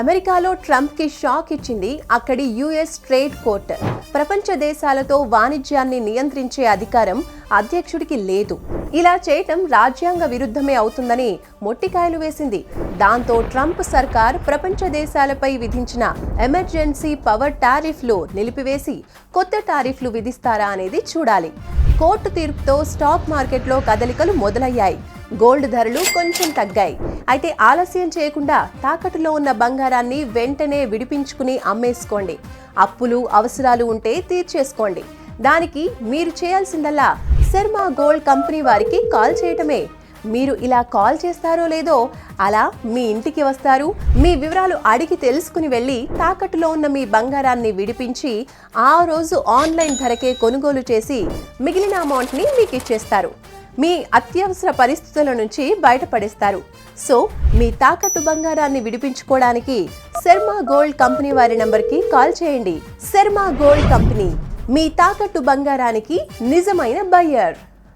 అమెరికాలో ట్రంప్కి షాక్ ఇచ్చింది అక్కడి యుఎస్ ట్రేడ్ కోర్ట్. ప్రపంచ దేశాలతో వాణిజ్యాన్ని నియంత్రించే అధికారం అధ్యక్షుడికి లేదు. ఇలా చేయటం రాజ్యాంగ విరుద్ధమే అవుతుందని మొట్టికాయలు వేసింది. దాంతో ట్రంప్ సర్కార్ ప్రపంచ దేశాలపై విధించిన ఎమర్జెన్సీ పవర్ టారిఫ్లు నిలిపివేసి కొత్త టారిఫ్లు విధిస్తారా అనేది చూడాలి. కోర్టు తీర్పుతో స్టాక్ మార్కెట్లో కదలికలు మొదలయ్యాయి. గోల్డ్ ధరలు కొంచెం తగ్గాయి. అయితే ఆలస్యం చేయకుండా తాకట్టులో ఉన్న బంగారాన్ని వెంటనే విడిపించుకుని అమ్మేసుకోండి. అప్పులు అవసరాలు ఉంటే తీర్చేసుకోండి. దానికి మీరు చేయాల్సిందల్లా శర్మ గోల్డ్ కంపెనీ వారికి కాల్ చేయటమే. మీరు ఇలా కాల్ చేస్తారో లేదో అలా మీ ఇంటికి వస్తారు. మీ వివరాలు అడిగి తెలుసుకుని వెళ్ళి తాకట్టులో ఉన్న మీ బంగారాన్ని విడిపించి ఆ రోజు ఆన్లైన్ ధరకే కొనుగోలు చేసి మిగిలిన అమౌంట్ని మీకు ఇచ్చేస్తారు. మీ అత్యవసర పరిస్థితుల నుంచి బయటపడేస్తారు. సో మీ తాకట్టు బంగారాన్ని విడిపించుకోవడానికి శర్మ గోల్డ్ కంపెనీ వారి నంబర్కి కాల్ చేయండి. శర్మ గోల్డ్ కంపెనీ, మీ తాకట్టు బంగారానికి నిజమైన బయ్యర్.